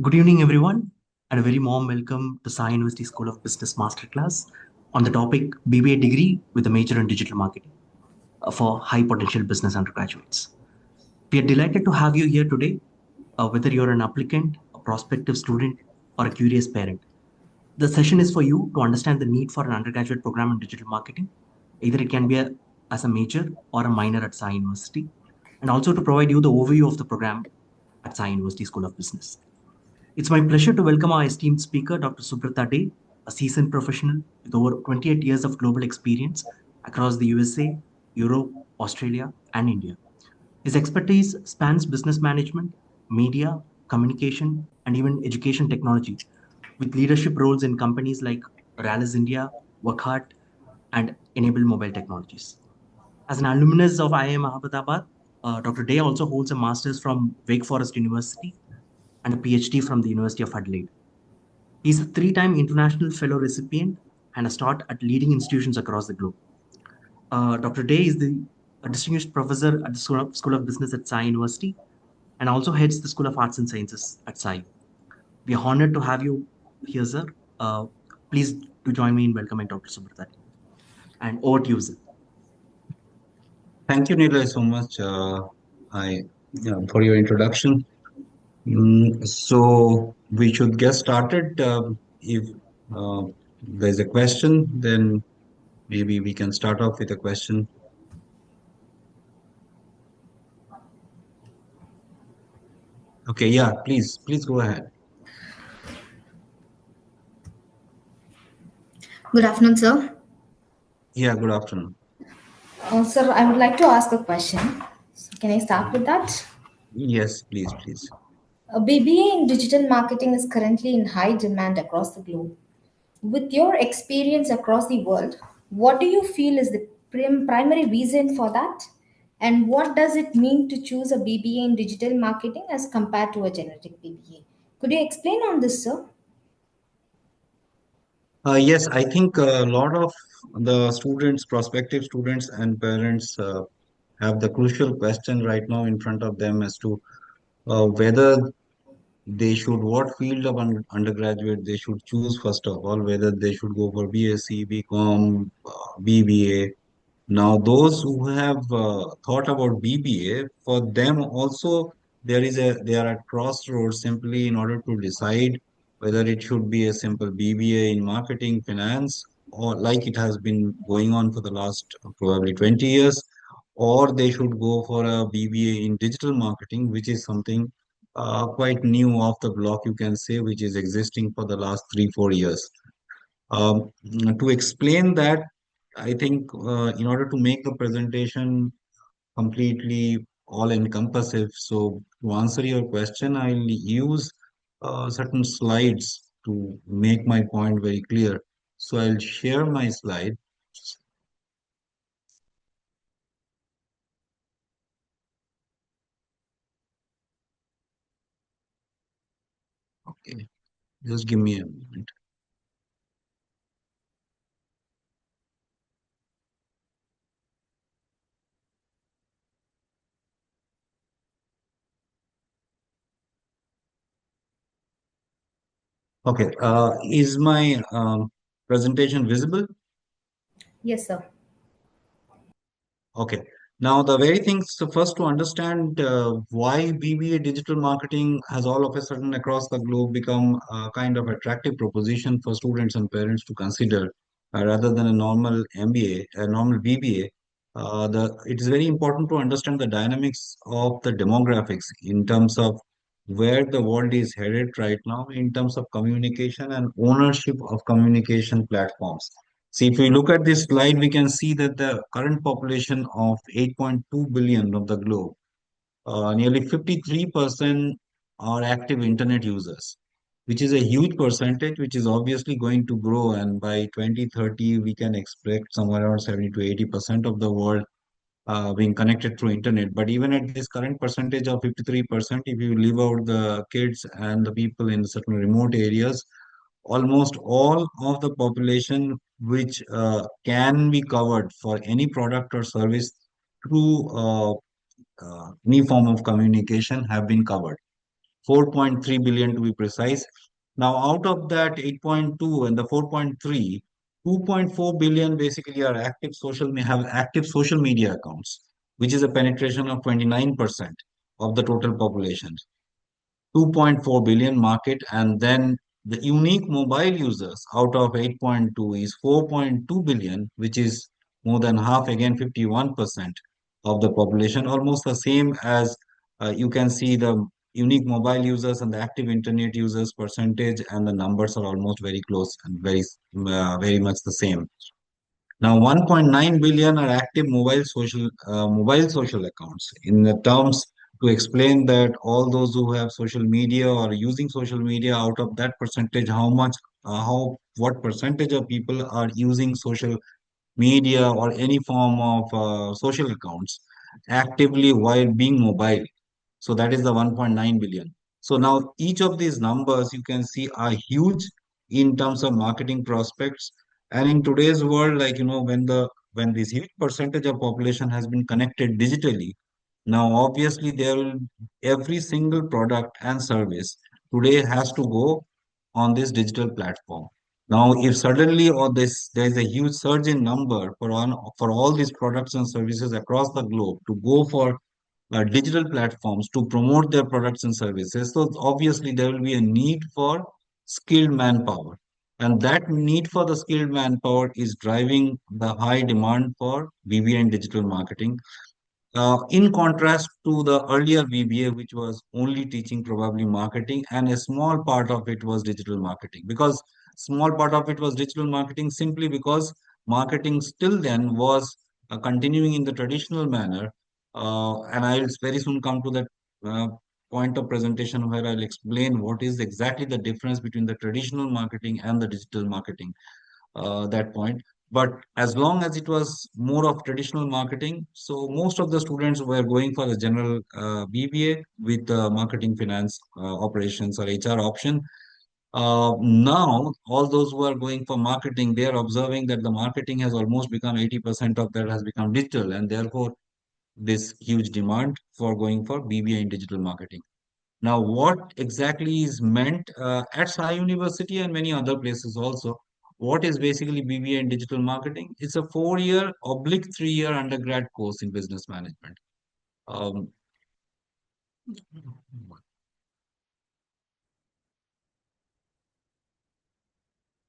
Good evening, everyone, and a very warm welcome to SaiU University School of Business Masterclass on the topic BBA degree with a major in digital marketing for high potential business undergraduates. We are delighted to have you here today, whether you're an applicant, a prospective student, or a curious parent. The session is for you to understand the need for an undergraduate program in digital marketing. Either it can be as a major or a minor at SaiU University, and also to provide you the overview of the program at SaiU University School of Business. It's my pleasure to welcome our esteemed speaker, Dr. Subrata Dey, a seasoned professional with over 28 years of global experience across the USA, Europe, Australia, and India. His expertise spans business management, media, communication, and even education technology, with leadership roles in companies like Rallis India, Workhart, and Enable Mobile Technologies. As an alumnus of IIM Ahmedabad, Dr. Dey also holds a master's from Wake Forest University and a PhD from the University of Adelaide. He's a three-time international fellow recipient and has taught at leading institutions across the globe. Dr. Day is a distinguished professor at the School of Business at SaiU University and also heads the School of Arts and Sciences at SaiU. We are honored to have you here, sir. Please do join me in welcoming Dr. Subrata. And over to you, sir. Thank you, Nilay, so much for your introduction. So we should get started. If there's a question, then maybe we can start off with a question. Okay, yeah, please go ahead. Good afternoon, sir. Yeah, good afternoon. Sir, I would like to ask a question. So can I start with that? Yes, please. BBA in digital marketing is currently in high demand across the globe. With your experience across the world, what do you feel is the primary reason for that? And what does it mean to choose a BBA in digital marketing as compared to a generic BBA? Could you explain on this, sir? Yes, I think a lot of the students, prospective students, and parents have the crucial question right now in front of them as to whether they should what field of undergraduate they should choose first of all, whether they should go for BSc, BCom, BBA. Now those who have thought about BBA, for them also they are at crossroads simply in order to decide whether it should be a simple BBA in marketing finance, or like it has been going on for the last probably 20 years, or they should go for a BBA in digital marketing, which is something quite new off the block, you can say, which is existing for the last 3 4 years. To explain that, I think in order to make the presentation completely all encompassive, so to answer your question, I'll use certain slides to make my point very clear. So I'll share my slide. Okay, just give me a moment. Okay, is my presentation visible? Yes, sir. Okay. Now, the very things so first to understand why BBA digital marketing has all of a sudden across the globe become a kind of attractive proposition for students and parents to consider rather than a normal MBA, a normal BBA. It is very important to understand the dynamics of the demographics in terms of where the world is headed right now in terms of communication and ownership of communication platforms. See, if we look at this slide, we can see that the current population of 8.2 billion of the globe, nearly 53% are active internet users, which is a huge percentage, which is obviously going to grow. And by 2030, we can expect somewhere around 70 to 80% of the world being connected through internet. But even at this current percentage of 53%, if you leave out the kids and the people in certain remote areas, almost all of the population which can be covered for any product or service through any form of communication have been covered. 4.3 billion to be precise. Now, out of that 8.2 and the 4.3, 2.4 billion basically are have active social media accounts, which is a penetration of 29% of the total population. 2.4 billion market, and then the unique mobile users out of 8.2 is 4.2 billion, which is more than half, again 51% of the population, almost the same as you can see the unique mobile users and the active internet users percentage, and the numbers are almost very close and very much the same. Now, 1.9 billion are active mobile social accounts. In the terms to explain that all those who have social media or using social media, out of that percentage, what percentage of people are using social media or any form of social accounts actively while being mobile. So that is the 1.9 billion. So now each of these numbers you can see are huge in terms of marketing prospects. And in today's world, like when this huge percentage of population has been connected digitally, now obviously every single product and service today has to go on this digital platform. Now, if suddenly or this there is a huge surge in number for all these products and services across the globe to go for digital platforms to promote their products and services. So obviously there will be a need for skilled manpower. And that need for the skilled manpower is driving the high demand for BBA and digital marketing. In contrast to the earlier BBA, which was only teaching probably marketing, and a small part of it was digital marketing. Because small part of it was digital marketing simply because marketing still then was continuing in the traditional manner. And I'll very soon come to that uh, point of presentation where I'll explain what is exactly the difference between the traditional marketing and the digital marketing, that point. But as long as it was more of traditional marketing, so most of the students were going for the general BBA with marketing, finance, operations, or HR option. Now, all those who are going for marketing, they are observing that the marketing has almost become 80% of that has become digital, and therefore this huge demand for going for BBA in digital marketing. Now, what exactly is meant at SaiU University and many other places also? What is basically BBA in digital marketing? It's a 4 year oblique 3 year undergrad course in business management. Um,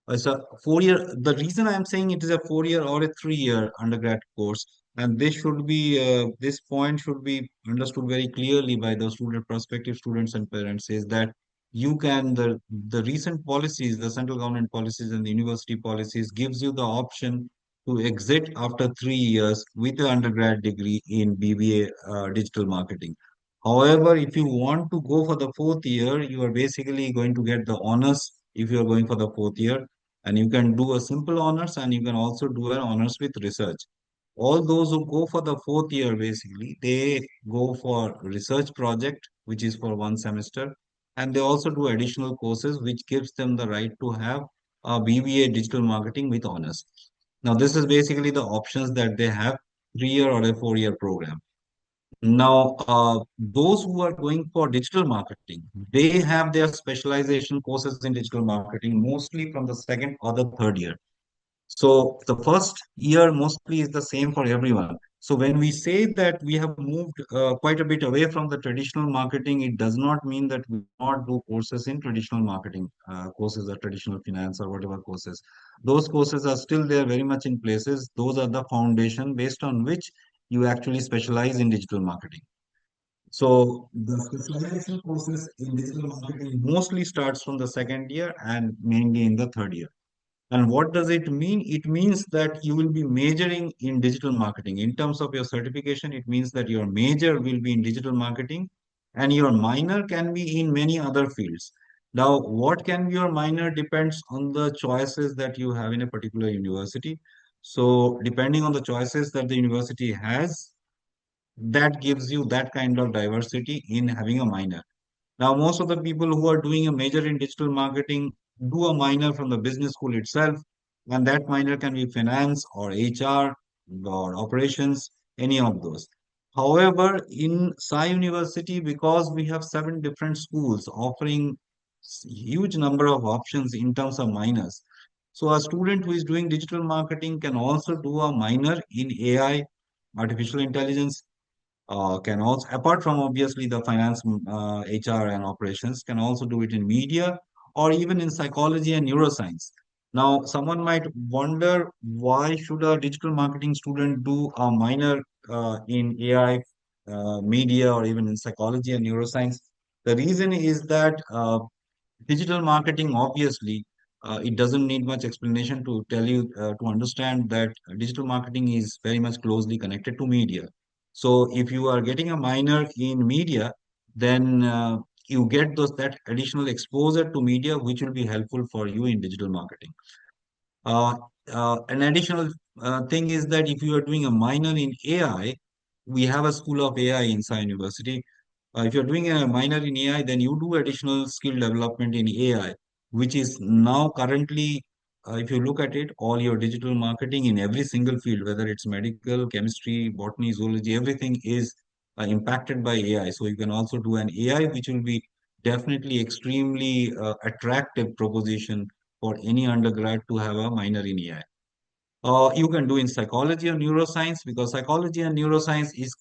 it's a 4 year. The reason I'm saying it is a 4 year or a 3 year undergrad course, and this point should be understood very clearly by the prospective students and parents, is that the recent policies, the central government policies and the university policies gives you the option to exit after 3 years with an undergrad degree in BBA digital marketing. However, if you want to go for the fourth year, you are basically going to get the honors if you are going for the fourth year, and you can do a simple honors and you can also do an honors with research. All those who go for the fourth year, basically they go for research project, which is for 1 semester, and they also do additional courses which gives them the right to have a BBA digital marketing with honors. Now this is basically the options that they have: 3 year or a 4 year program. Now, those who are going for digital marketing, they have their specialization courses in digital marketing mostly from the second or the third year. So the first year mostly is the same for everyone. So when we say that we have moved quite a bit away from the traditional marketing, it does not mean that we not do courses in traditional marketing, courses or traditional finance or whatever courses. Those courses are still there very much in places. Those are the foundation based on which you actually specialize in digital marketing. So the specialization courses in digital marketing mostly starts from the second year and mainly in the third year. And what does it mean? It means that you will be majoring in digital marketing. In terms of your certification, it means that your major will be in digital marketing and your minor can be in many other fields. Now, what can be your minor depends on the choices that you have in a particular university. So, depending on the choices that the university has, that gives you that kind of diversity in having a minor. Now, most of the people who are doing a major in digital marketing do a minor from the business school itself, and that minor can be finance or HR or operations, any of those. However, in Sai University, because we have seven different schools offering huge number of options in terms of minors, so a student who is doing digital marketing can also do a minor in AI, artificial intelligence, can also, apart from obviously the finance, HR and operations, can also do it in media or even in psychology and neuroscience. Now, someone might wonder, why should a digital marketing student do a minor in AI, media, or even in psychology and neuroscience? The reason is that digital marketing, obviously, it doesn't need much explanation to tell you to understand that digital marketing is very much closely connected to media. So if you are getting a minor in media, then you get those that additional exposure to media, which will be helpful for you in digital marketing. Uh, an additional thing is that if you are doing a minor in AI, we have a school of AI inside university. If you're doing a minor in AI, then you do additional skill development in AI, which is now currently, if you look at it, all your digital marketing in every single field, whether it's medical, chemistry, botany, zoology, everything is impacted by AI. So you can also do an AI, which will be definitely extremely attractive proposition for any undergrad to have a minor in AI. You can do in psychology or neuroscience, because psychology and neuroscience is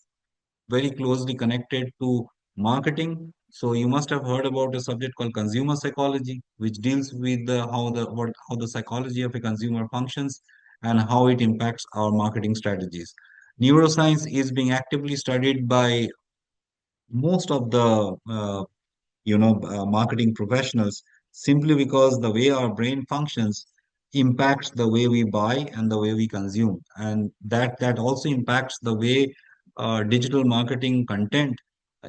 very closely connected to marketing. So you must have heard about a subject called consumer psychology, which deals with how the psychology of a consumer functions and how it impacts our marketing strategies. Neuroscience is being actively studied by most of the marketing professionals, simply because the way our brain functions impacts the way we buy and the way we consume, and that also impacts the way digital marketing content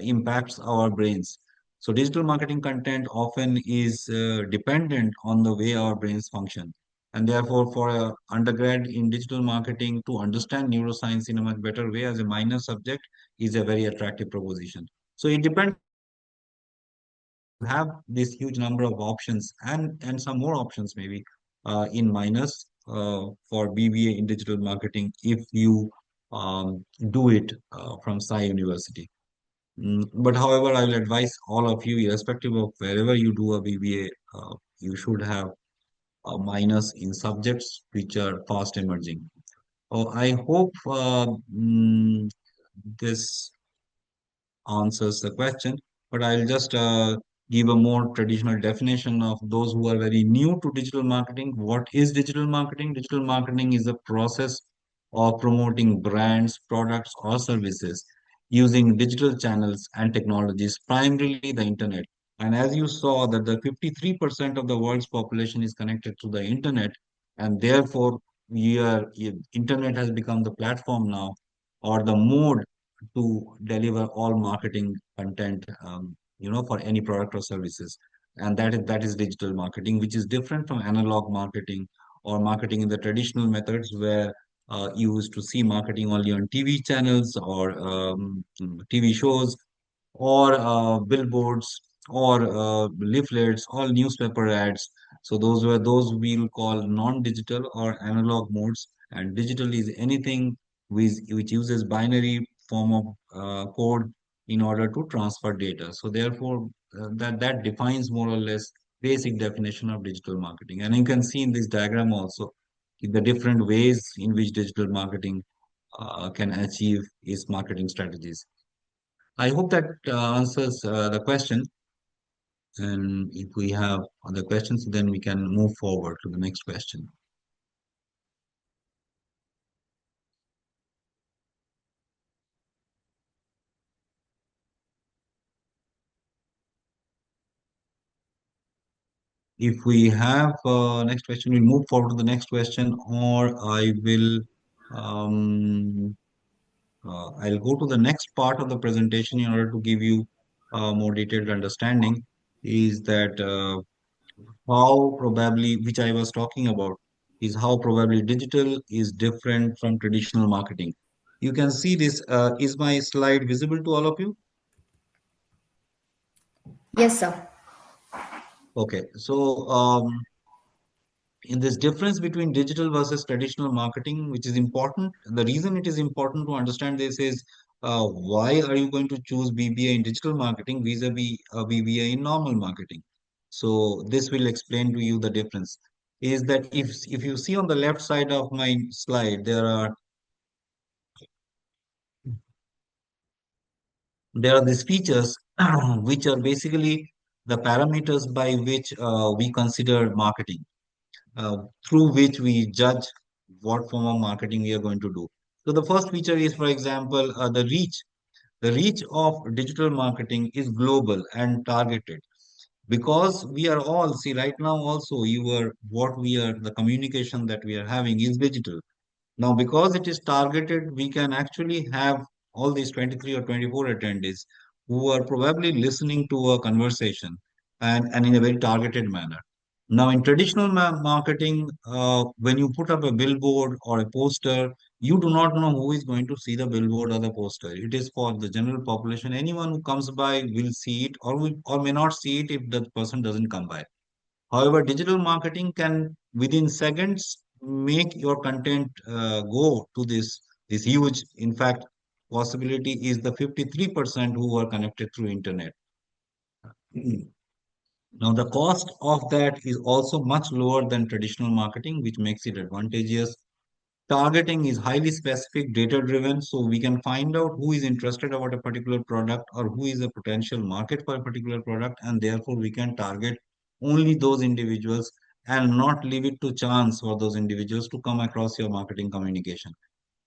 impacts our brains. So digital marketing content often is dependent on the way our brains function, and therefore for a undergrad in digital marketing to understand neuroscience in a much better way as a minor subject is a very attractive proposition. So it depends on your choice. You have this huge number of options and some more options maybe in minus for BBA in digital marketing if you do it from Sai University. But however, I will advise all of you, irrespective of wherever you do a BBA, you should have a minus in subjects which are fast emerging. Oh, I hope this answers the question, but I'll just give a more traditional definition of those who are very new to digital marketing. What is digital marketing? Digital marketing is a process of promoting brands, products, or services using digital channels and technologies, primarily the internet. And as you saw, that the 53% of the world's population is connected to the internet, and therefore, internet has become the platform now, or the mode to deliver all marketing content, for any product or services. And that is digital marketing, which is different from analog marketing or marketing in the traditional methods where you used to see marketing only on TV channels or TV shows or billboards or leaflets or newspaper ads. So those we'll call non-digital or analog modes, and digital is anything which uses binary form of code in order to transfer data. So therefore, that defines more or less basic definition of digital marketing. And you can see in this diagram also the different ways in which digital marketing can achieve its marketing strategies. I hope that answers the question. And if we have other questions, then we can move forward to the next question. If we have next question, we'll move forward to the next question, or um, I'll go to the next part of the presentation in order to give you more detailed understanding. Is that how probably, which I was talking about, is how probably digital is different from traditional marketing. You can see this. Is my slide visible to all of you? Yes, sir. Okay. So, in this difference between digital versus traditional marketing, which is important, the reason it is important to understand this is why are you going to choose BBA in digital marketing vis-a-vis a BBA in normal marketing? So this will explain to you the difference. Is that if you see on the left side of my slide, there are these features which are basically the parameters by which we consider marketing, uh, through which we judge what form of marketing we are going to do. So the first feature is, for example, the reach. The reach of digital marketing is global and targeted because we are all, see, right now also, what we are, the communication that we are having is digital. Now, because it is targeted, we can actually have all these 23 or 24 attendees who are probably listening to a conversation and in a very targeted manner. Now, in traditional marketing, when you put up a billboard or a poster, you do not know who is going to see the billboard or the poster. It is for the general population. Anyone who comes by will see it or may not see it if the person doesn't come by. However, digital marketing can within seconds make your content go to this huge. In fact, possibility is the 53% who are connected through internet. Now, the cost of that is also much lower than traditional marketing, which makes it advantageous. Targeting is highly specific, data driven, so we can find out who is interested about a particular product or who is a potential market for a particular product, and therefore we can target only those individuals and not leave it to chance for those individuals to come across your marketing communication.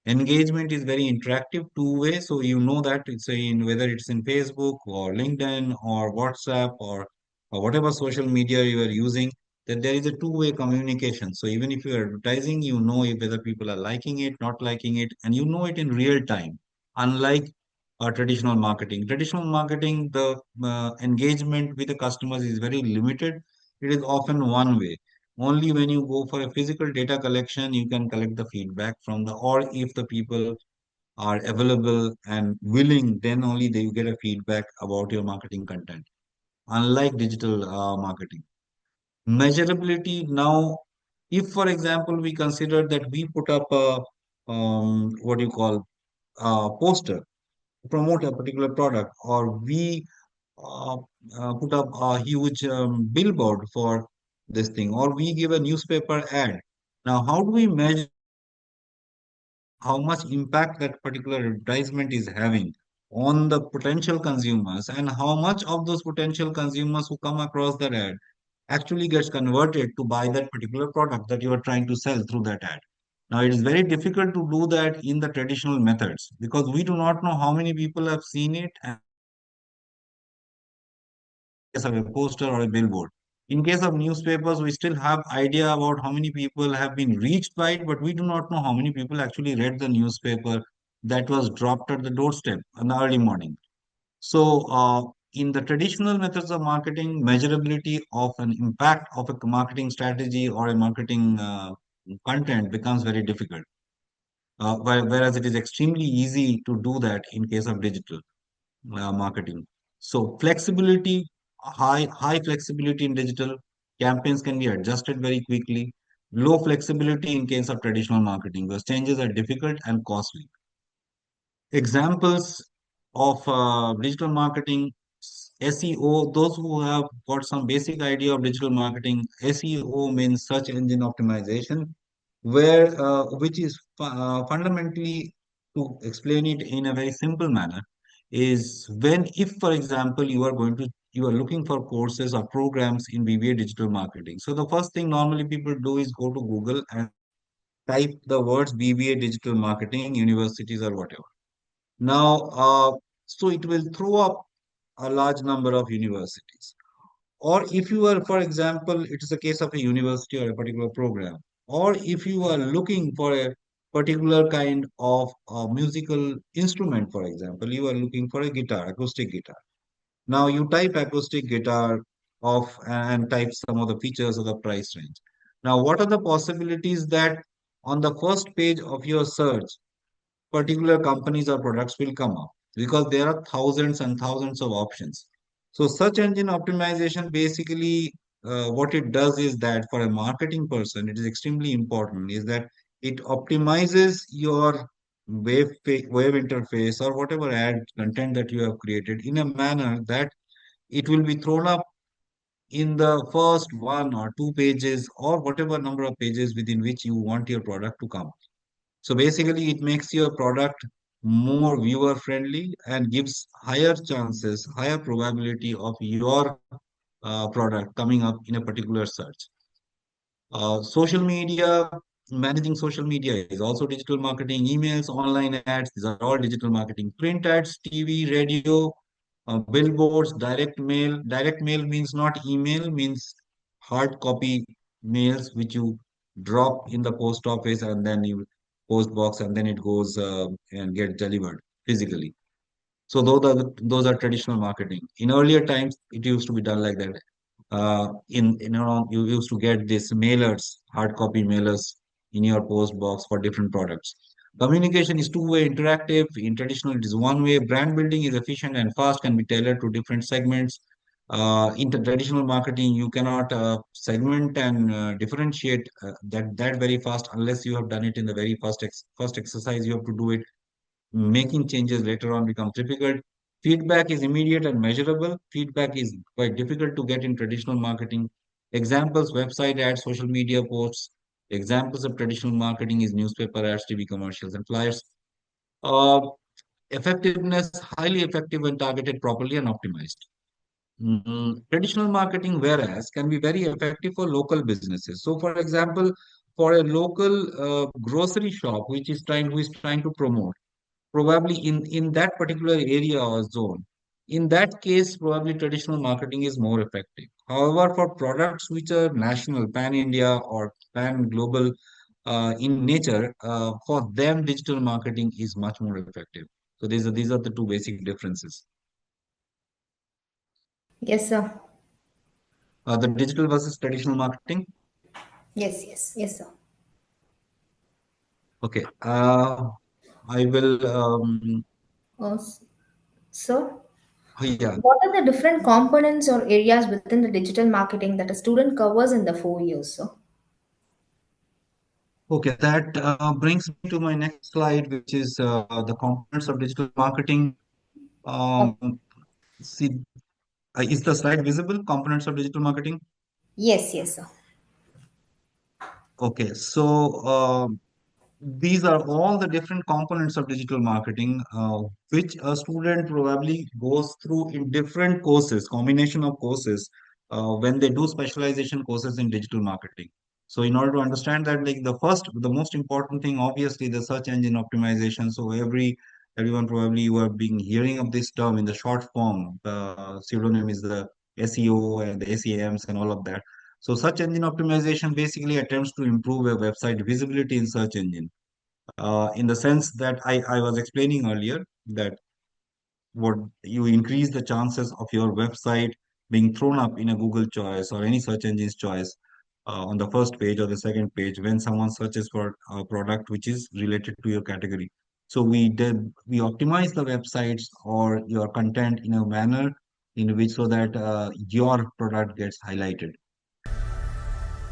Engagement is very interactive, two-way, so you know that it's in whether it's in Facebook or LinkedIn or WhatsApp or whatever social media you are using, that there is a two-way communication. So even if you are advertising, you know if whether people are liking it, not liking it, and you know it in real time. Unlike traditional marketing. Traditional marketing, the engagement with the customers is very limited. It is often one way. Only when you go for a physical data collection, you can collect the feedback from the, or if the people are available and willing, then only they you get a feedback about your marketing content. Unlike digital marketing. Measurability now, if for example, we consider that we put up a, what do you call, a poster to promote a particular product, or we uh, put up a huge billboard for this thing, or we give a newspaper ad. Now, how do we measure how much impact that particular advertisement is having on the potential consumers, and how much of those potential consumers who come across that ad actually gets converted to buy that particular product that you are trying to sell through that ad? Now, it is very difficult to do that in the traditional methods because we do not know how many people have seen it and in case of a poster or a billboard. In case of newspapers, we still have idea about how many people have been reached by it, but we do not know how many people actually read the newspaper that was dropped at the doorstep in the early morning. So, in the traditional methods of marketing, measurability of an impact of a marketing strategy or a marketing content becomes very difficult. Whereas it is extremely easy to do that in case of digital marketing. So flexibility, high flexibility in digital campaigns can be adjusted very quickly. Low flexibility in case of traditional marketing, because changes are difficult and costly. Examples of digital marketing, SEO, those who have got some basic idea of digital marketing, SEO means search engine optimization, where which is fundamentally, to explain it in a very simple manner, is when if for example you are looking for courses or programs in BBA digital marketing. So the first thing normally people do is go to Google and type the words BBA digital marketing universities or whatever. Now, so it will throw up a large number of universities. Or if you are, for example, it is a case of a university or a particular program, or if you are looking for a particular kind of musical instrument, for example, you are looking for a guitar, acoustic guitar. Now you type acoustic guitar of and type some of the features of the price range. Now, what are the possibilities that on the first page of your search, particular companies or products will come up because there are thousands and thousands of options. So search engine optimization basically what it does is that for a marketing person, it is extremely important is that it optimizes your wave interface or whatever ad content that you have created in a manner that it will be thrown up in the first one or two pages or whatever number of pages within which you want your product to come. So basically, it makes your product more viewer friendly and gives higher chances, higher probability of your product coming up in a particular search. Social media, managing social media is also digital marketing, emails, online ads, these are all digital marketing. Print ads, TV, radio, billboards, direct mail. Direct mail means not email, means hard copy mails which you drop in the post office and then you post box and then it goes and get delivered physically. So those are traditional marketing. In earlier times, it used to be done like that. You used to get these mailers, hard copy mailers in your post box for different products. Communication is two-way interactive. In traditional, it is one-way. Brand building is efficient and fast, can be tailored to different segments. In the traditional marketing, you cannot segment and differentiate that very fast unless you have done it in the very first exercise. You have to do it. Making changes later on becomes difficult. Feedback is immediate and measurable. Feedback is quite difficult to get in traditional marketing. Examples, website ads, social media posts. Examples of traditional marketing is newspaper ads, TV commercials, and flyers. Uh, Effectiveness, highly effective when targeted properly and optimized. Traditional marketing, whereas, can be very effective for local businesses. So, for example, for a local grocery shop who is trying to promote, probably in that particular area or zone, in that case probably traditional marketing is more effective. However, for products which are national, pan India or pan global in nature, for them digital marketing is much more effective. So these are the two basic differences. Yes, sir. The digital versus traditional marketing. Yes, yes, yes, sir. Okay, I will S- Sir, yeah. what are the different components or areas within the digital marketing that a student covers in the 4 years, sir? Okay, that brings me to my next slide, which is the components of digital marketing. Oh, Um, See, is the slide visible? Components of digital marketing. yes, yes, sir. Okay, so these are all the different components of digital marketing, which a student probably goes through in different courses, combination of courses, when they do specialization courses in digital marketing. So, in order to understand that, like the most important thing, obviously, the search engine optimization. So, everyone probably you have been hearing of this term in the short form. The pseudonym is the SEO and the SEMs and all of that. So, search engine optimization basically attempts to improve a website visibility in search engine, in the sense that I was explaining earlier that what you increase the chances of your website being thrown up in a Google choice or any search engine's choice on the first page or the second page when someone searches for a product which is related to your category. So we optimize the websites or your content in a manner in which so that your product gets highlighted.